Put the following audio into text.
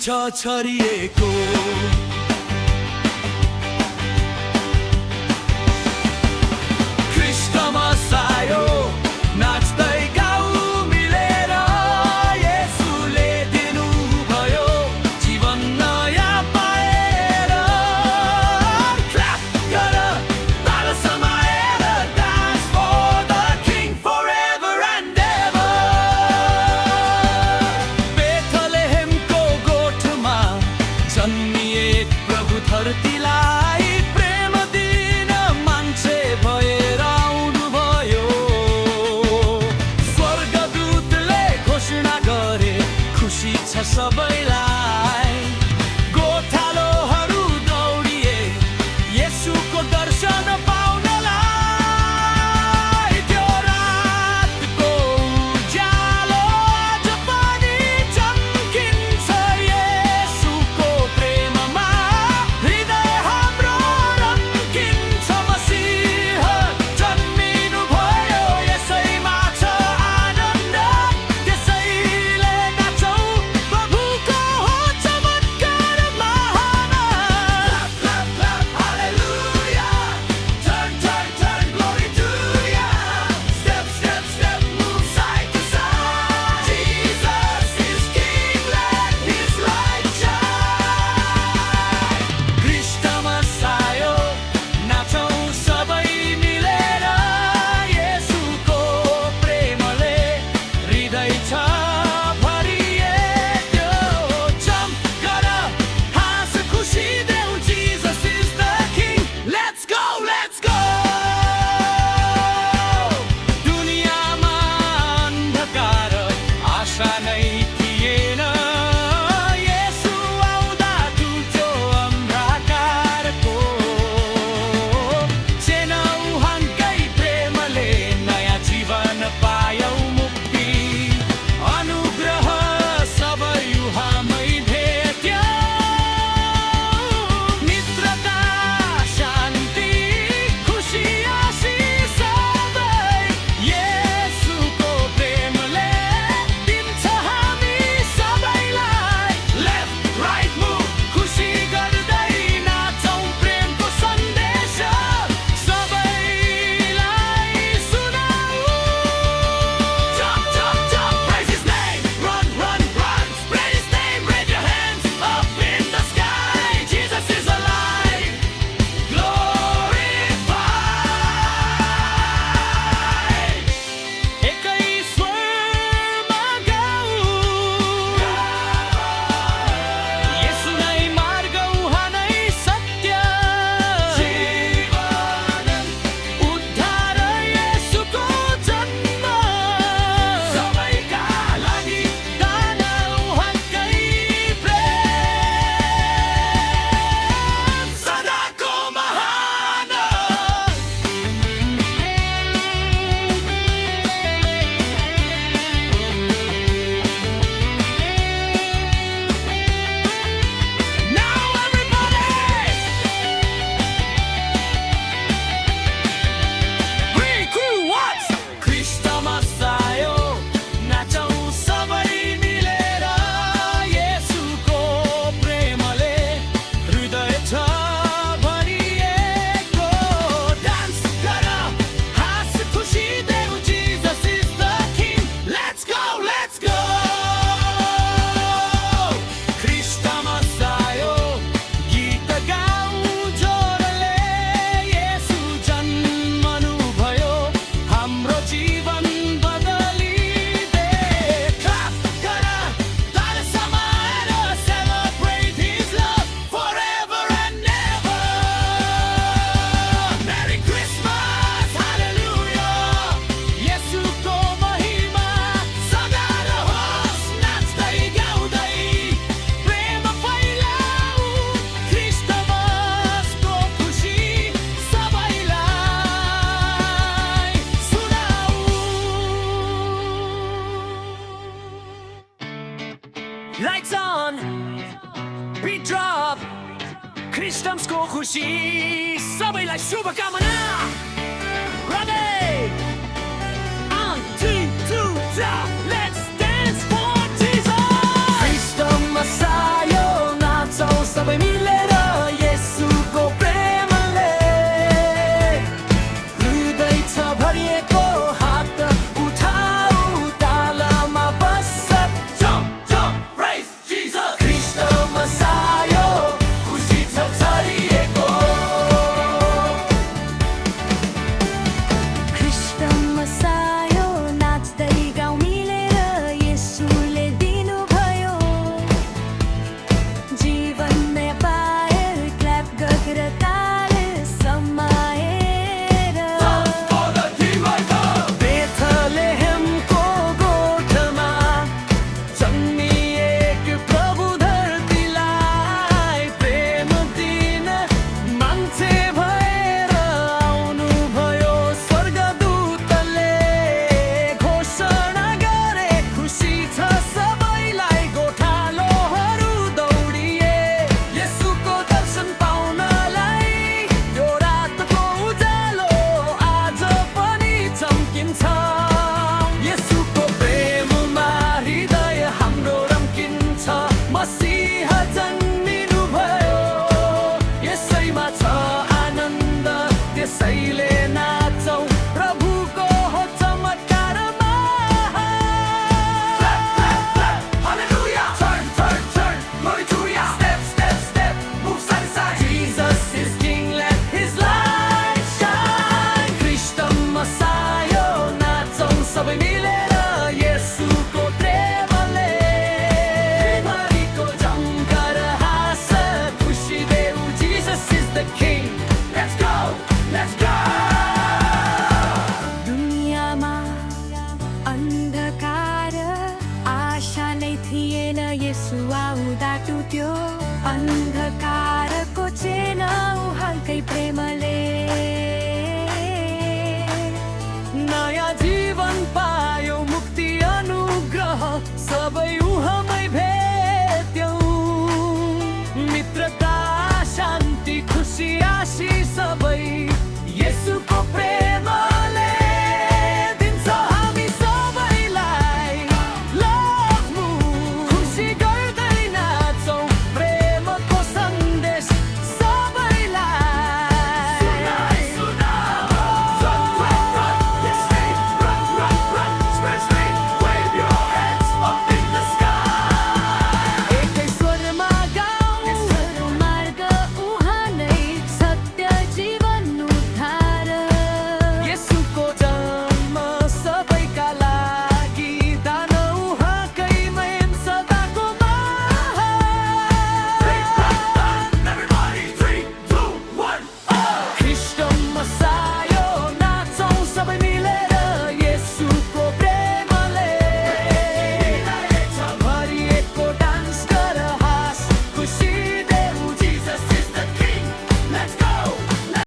छ छरिएको क्रिस्टमस आयो नाच्दै गाउँ मिलेर येशूले दिनुभयो जीवन नयाँ पाएर क्ल्याप गर ताल समाएर dance for the king forever and ever बेथलेहेमको गोठमा जन्मिए प्रभु धरतीलाई प्रेम दिन मान्छे भएर आउनुभयो स्वर्गदूतले घोषणा गरे खुसी छ सबैलाई गोठालोहरू दौडिए येशूको दर्शन पाउनलाई त्यो रातको उज्यालो आज पनि चम्किन्छ येशूको प्रेममा हृदय हाम्रो रम्किन्छ मसीह जन्मिनुभयो यसैमा छ आनन्द त्यसैले नाचौँ प्रभुको हो चमत्कार महान clap clap clap hallelujah turn turn turn glory to ya step step step move side to side Jesus is king let his light shine Christmas आयो नाचौँ सबै मिलेर येशूको प्रेमले हृदय छ भरिएको जम्प गर हाँस खुसी देऊ Jesus is the king let's go दुनियाँमा अन्धकार आशा नै थिएन येशू आउँदा तुझो अन्धकारको चेनौहानकै प्रेमले नयाँ जीवन पायौ मुक्ति अनुग्रह सबै उहाँमै भेट्यौ मित्रता शान्ति खुसी आशिष सबै येशूको प्रेमले दिन्छ हामी सबैलाई लेफ्ट राइट मुभ खुसी गर्दै नाचौँ प्रेमको सन्देश सबैलाई सुनाऊ jump jump jump praise his name run run run spread his name raise your hands up in the sky Jesus is alive glorified एकै स्वरमा गाऊ येशू नै मार्ग उहाँ नै सत्य जीवन उद्धार येशूको जन्म सबैका लागि दान उहाँकै प्रेम सदाको महान Now everybody 3 2 1 क्रिस्टमस आयो नाचौँ सबै मिलेर येशूको प्रेमले हृदय छ भरिएको डान्स गर हाँस खुसी देऊ Jesus is the king let's go Christmas आयो गीत गाउँ जोडले येशू जन्मनुभयो हाम्रो जीवन बदलिदे clap गर ताल समाएर celebrate his love forever and ever Merry Christmas hallelujah येशूको महिमा सदा रहोस् नाच्दै गाउँदै प्रेम फैलाऊ क्रिस्टमसको खुसी सबैलाई सुनाऊ Lights on beat drop क्रिस्टमसको खुसी सबैलाई शुभकामना Ready 1 2 2 let's dance for Jesus Christ the Messiah Daatu त्यो अन्धकारको चेन उहाँकै प्रेमले